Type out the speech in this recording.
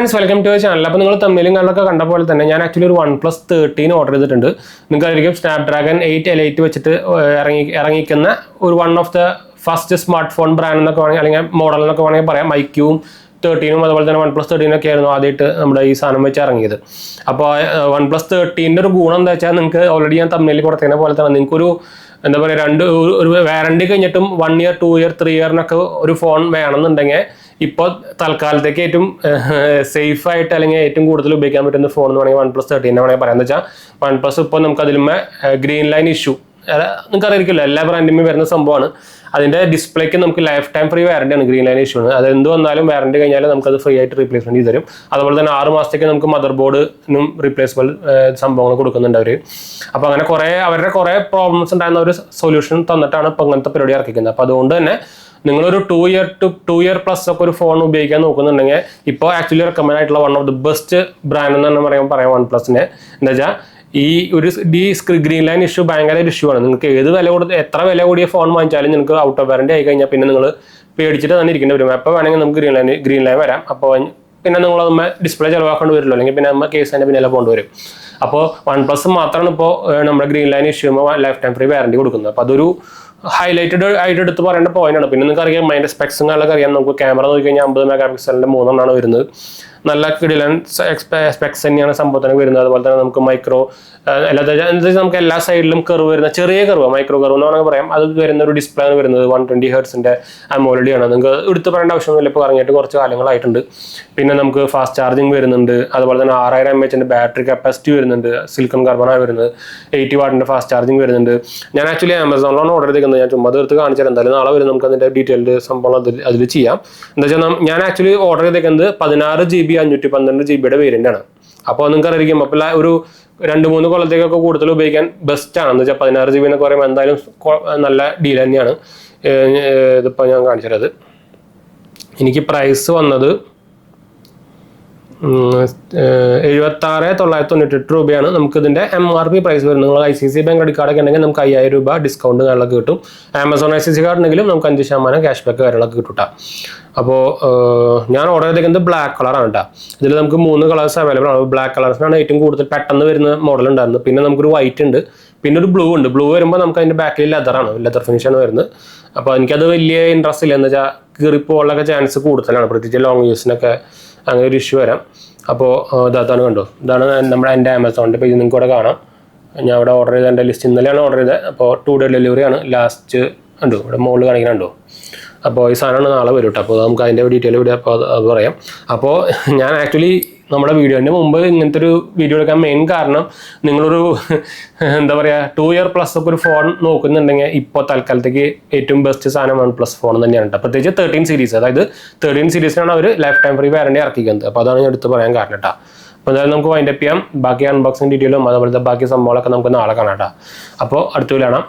Friends, welcome to channel. അപ്പോൾ നിങ്ങൾ തമ്മിലും കാണൊക്കെ കണ്ട പോലെ തന്നെ ഞാൻ ആക്ച്വലി ഒരു OnePlus 13 ഓർഡർ ചെയ്തിട്ടുണ്ട്. നിങ്ങൾക്കായിരിക്കും സ്നാപ്ഡ്രാഗൺ 8 വെച്ചിട്ട് ഇറങ്ങിക്കുന്ന ഒരു one of the first smart phone brand എന്നൊക്കെ വേണമെങ്കിൽ അല്ലെങ്കിൽ മോഡൽ എന്നൊക്കെ വേണമെങ്കിൽ പറയാം. മൈക്യൂവും 13 അതുപോലെ തന്നെ OnePlus 13 ഒക്കെ ആയിരുന്നു ആദ്യമായിട്ട് നമ്മുടെ ഈ സാധനം വെച്ച് ഇറങ്ങിയത്. അപ്പോൾ OnePlus 13 ഒരു ഗുണം എന്താ വെച്ചാൽ നിങ്ങൾക്ക് ഓൾറെഡി ഞാൻ തമ്മിൽ കൊടുത്തതിനെ പോലെ തന്നെ നിങ്ങൾക്കൊരു എന്താ പറയുക ഒരു വാറണ്ടി കഴിഞ്ഞിട്ടും 1 year 2 year 3 year ഒരു ഫോൺ വേണമെന്നുണ്ടെങ്കിൽ ഇപ്പോൾ തൽക്കാലത്തേക്ക് ഏറ്റവും സേഫ് ആയിട്ട് അല്ലെങ്കിൽ ഏറ്റവും കൂടുതൽ ഉപയോഗിക്കാൻ പറ്റുന്ന ഫോൺ എന്ന് വേണമെങ്കിൽ OnePlus 13 വേണമെങ്കിൽ പറയാം. എന്താ വെച്ചാൽ OnePlus ഇപ്പോൾ നമുക്ക് അതിലുമേ ഗ്രീൻ ലൈൻ ഇഷ്യൂ നിങ്ങൾക്ക് അറിയിക്കില്ല, എല്ലാ ബ്രാൻഡിലും വരുന്ന സംഭവമാണ്. അതിൻ്റെ ഡിസ്പ്ലേക്ക് നമുക്ക് ലൈഫ് ടൈം ഫ്രീ വാറണ്ടിയാണ് ഗ്രീൻ ലൈൻ ഇഷ്യൂ. അത് എന്ത് വന്നാലും വാറണ്ടി കഴിഞ്ഞാൽ നമുക്കത് ഫ്രീ ആയിട്ട് റീപ്ലേസ്മെന്റ് ചെയ്ത് തരും. അതുപോലെ തന്നെ 6 മാസത്തേക്ക് നമുക്ക് മദർ ബോർഡിനും റീപ്ലേസബിൾ സംഭവങ്ങൾ കൊടുക്കുന്നുണ്ട് അവർ. അപ്പോൾ അങ്ങനെ അവരുടെ കുറേ പ്രോബ്ലംസ് ഉണ്ടായിരുന്ന ഒരു സൊല്യൂഷൻ തന്നിട്ടാണ് ഇപ്പോൾ അങ്ങനത്തെ പരിപാടി ഇറക്കിക്കുന്നത്. അപ്പോൾ അതുകൊണ്ട് തന്നെ നിങ്ങളൊരു 2 year plus ഒക്കെ ഒരു ഫോൺ ഉപയോഗിക്കാൻ നോക്കുന്നുണ്ടെങ്കിൽ ഇപ്പോൾ ആക്ച്വലി റെക്കമെൻഡ് ആയിട്ടുള്ള one of the best brand എന്ന് തന്നെ പറയാം OnePlusനെ. എന്താ വെച്ചാൽ ഈ ഗ്രീൻ ലൈൻ ഇഷ്യൂ ഭയങ്കര ഒരു ഇഷ്യൂ ആണ്. നിങ്ങൾക്ക് എത്ര വില കൂടിയ ഫോൺ വാങ്ങിച്ചാലും നിങ്ങൾക്ക് ഔട്ട് ഓഫ് വാറണ്ടി ആയി കഴിഞ്ഞാൽ പിന്നെ നിങ്ങൾ പേടിച്ചിട്ട് തന്നെ ഇരിക്കേണ്ടി വരും. എപ്പോൾ വേണമെങ്കിൽ നമുക്ക് ഗ്രീൻ ലൈൻ വരാം. അപ്പോൾ പിന്നെ നിങ്ങൾ നമ്മൾ ഡിസ്പ്ലേ ചിലവാക്കേണ്ടി വരുമല്ലോ, അല്ലെങ്കിൽ പിന്നെ നമ്മൾ കേസിൻ്റെ പിന്നെല്ലാം കൊണ്ടുവരും. അപ്പോൾ OnePlus മാത്രമാണ് ഇപ്പോൾ നമ്മുടെ green line issue life time free warranty കൊടുക്കുന്നത്. അപ്പോൾ അതൊരു ഹൈലൈറ്റഡ് ആയിട്ട് എടുത്ത് പറയേണ്ട പോയിന്റാണ്. പിന്നെ നിങ്ങൾക്ക് അറിയാം അതിൻ്റെ സ്പെക്സും കാര്യങ്ങളൊക്കെ അറിയാം. നമുക്ക് ക്യാമറ നോക്കി കഴിഞ്ഞാൽ 50 മെഗാപിക്സലിൻ്റെ 3 വരുന്നത്. നല്ല കിടിലൻ സ്പെക്സ് തന്നെയാണ് സംഭവത്തിന് വരുന്നത്. അതുപോലെ തന്നെ നമുക്ക് മൈക്രോ നമുക്ക് എല്ലാ സൈഡിലും കർവ് വരുന്ന ചെറിയ കർവ്, മൈക്രോ കർവ് എന്ന് വേണമെങ്കിൽ പറയാം. അത് വരുന്ന ഒരു ഡിസ്പ്ലേ ആണ് വരുന്നത്. 120 Hz AMOLED ആണ്. നിങ്ങൾക്ക് എടുത്ത് പറയേണ്ട ആവശ്യമൊന്നുമില്ല, ഇപ്പോൾ ഇറങ്ങിയിട്ട് കുറച്ച് കാലങ്ങളായിട്ടുണ്ട്. പിന്നെ നമുക്ക് ഫാസ്റ്റ് ചാർജിങ് വരുന്നുണ്ട്. അതുപോലെ തന്നെ 6000 mAh ബാറ്ററി കപ്പാസിറ്റി വരുന്നുണ്ട്. സിലിക്കൺ കാർബണാണ് വരുന്നത്. 80 വാട്ടിൻ്റെ ഫാസ്റ്റ് ചാർജിങ് വരുന്നുണ്ട്. ഞാൻ ആക്ച്വലി ആമസോണിലാണ് ഓർഡർ ചെയ്തിരിക്കുന്നത്. ഞാൻ ചുമ്മാ തീർത്ത് കാണിച്ചാൽ എന്തായാലും നാളെ വരും നമുക്ക് അതിൻ്റെ ഡീറ്റെയിൽഡ് സംഭവം അതിൽ ചെയ്യാം. എന്താ വെച്ചാൽ ഞാൻ ആക്ച്വലി ഓർഡർ ചെയ്തേക്കുന്നത് 16 GB 512 GB വേരിയൻ്റ് ആണ്. അപ്പോൾ നിങ്ങൾക്ക് അറിയിക്കും അപ്പോൾ ഒരു 2-3 കൊല്ലത്തേക്കൊക്കെ കൂടുതൽ ഉപയോഗിക്കാൻ ബെസ്റ്റ് ആണ്. എന്ന് വെച്ചാൽ 16 GB എന്നൊക്കെ പറയുമ്പോൾ എന്തായാലും നല്ല ഡീൽ തന്നെയാണ്. ഇതിപ്പോൾ ഞാൻ കാണിച്ചത് എനിക്ക് പ്രൈസ് വന്നത് 76,998 രൂപയാണ്. നമുക്ക് ഇതിൻ്റെ MRP പ്രൈസ് വരുന്നത്. നിങ്ങൾ ICICI ബാങ്ക് ക്രെഡിറ്റ് കാർഡൊക്കെ ഉണ്ടെങ്കിൽ നമുക്ക് 5000 രൂപ ഡിസ്കൗണ്ട് കാര്യങ്ങളൊക്കെ കിട്ടും. ആമസോൺ ICICI കാർഡ് ഉണ്ടെങ്കിലും നമുക്ക് 5% ക്യാഷ് ബാക്ക് കാര്യങ്ങളൊക്കെ കിട്ടും. അപ്പോൾ ഞാൻ ഓർഡർ ചെയ്തിരിക്കുന്നത് ബ്ലാക്ക് കളറാണ് കേട്ടോ. ഇതിൽ നമുക്ക് 3 കളേഴ്സ് അവൈലബിൾ ആണ്. ബ്ലാക്ക് കളേഴ്സിനാണ് ഏറ്റവും കൂടുതൽ പെട്ടെന്ന് വരുന്ന മോഡൽ ഉണ്ടായിരുന്നത്. പിന്നെ നമുക്കൊരു വൈറ്റ് ഉണ്ട്, പിന്നെ ഒരു ബ്ലൂ ഉണ്ട്. ബ്ലൂ വരുമ്പോൾ നമുക്ക് അതിൻ്റെ ബാക്കിൽ ലെതർ ഫിനിഷാണ് വരുന്നത്. അപ്പോൾ എനിക്കത് വലിയ ഇൻട്രസ്റ്റ് ഇല്ല. എന്ന് വെച്ചാൽ കീറിപ്പോകാനൊക്കെ ചാൻസ് കൂടുതലാണ്, പ്രത്യേകിച്ച് ലോങ് യൂസിനൊക്കെ അങ്ങനെ ഒരു ഇഷ്യൂ വരാം. അപ്പോൾ ഇതാണ് കണ്ടോ, ഇതാണ് എൻ്റെ ആമസോണിൻ്റെ പേജ്. നിങ്ങൾക്ക് ഇവിടെ കാണാം. ഞാൻ ഇവിടെ ഓർഡർ ചെയ്ത എൻ്റെ ലിസ്റ്റ് ഇന്നലെയാണ് ഓർഡർ ചെയ്തത്. അപ്പോൾ 2 day ഡെലിവറി ആണ്. ലാസ്റ്റ് ഉണ്ടോ ഇവിടെ മുകളിൽ കാണിക്കണുണ്ടോ. അപ്പോൾ ഈ സാധനമാണ് നാളെ വരും കേട്ടോ. അപ്പോൾ നമുക്ക് അതിൻ്റെ ഡീറ്റെയിൽ ഇവിടെ അപ്പോൾ അത് പറയാം. അപ്പോൾ ഞാൻ ആക്ച്വലി നമ്മുടെ വീഡിയോൻ്റെ മുമ്പ് ഇങ്ങനത്തെ ഒരു വീഡിയോ എടുക്കാൻ മെയിൻ കാരണം നിങ്ങളൊരു എന്താ പറയുക 2 year plus ഒക്കെ ഒരു ഫോൺ നോക്കുന്നുണ്ടെങ്കിൽ ഇപ്പോൾ തൽക്കാലത്തേക്ക് ഏറ്റവും ബെസ്റ്റ് സാധനം OnePlus ഫോൺ തന്നെയാണ് കേട്ടോ. പ്രത്യേകിച്ച് 13 സീരീസ്, അതായത് 13 സീരീസിനാണ് അവർ ലൈഫ് ടൈം ഫ്രീ വാറണ്ടി ഇറക്കിക്കുന്നത്. അപ്പോൾ അതാണ് ഞാൻ എടുത്ത് പറയാൻ കാരണം കേട്ടോ. അപ്പോൾ എന്തായാലും നമുക്ക് വൈൻഡപ്പ് ചെയ്യാം. ബാക്കി അൺബോക്സിങ് ഡീറ്റെയിലും അതുപോലത്തെ ബാക്കി സംഭവങ്ങളൊക്കെ നമുക്ക് നാളെ കാണാം കേട്ടോ. അപ്പോൾ അടുത്ത കാണാം.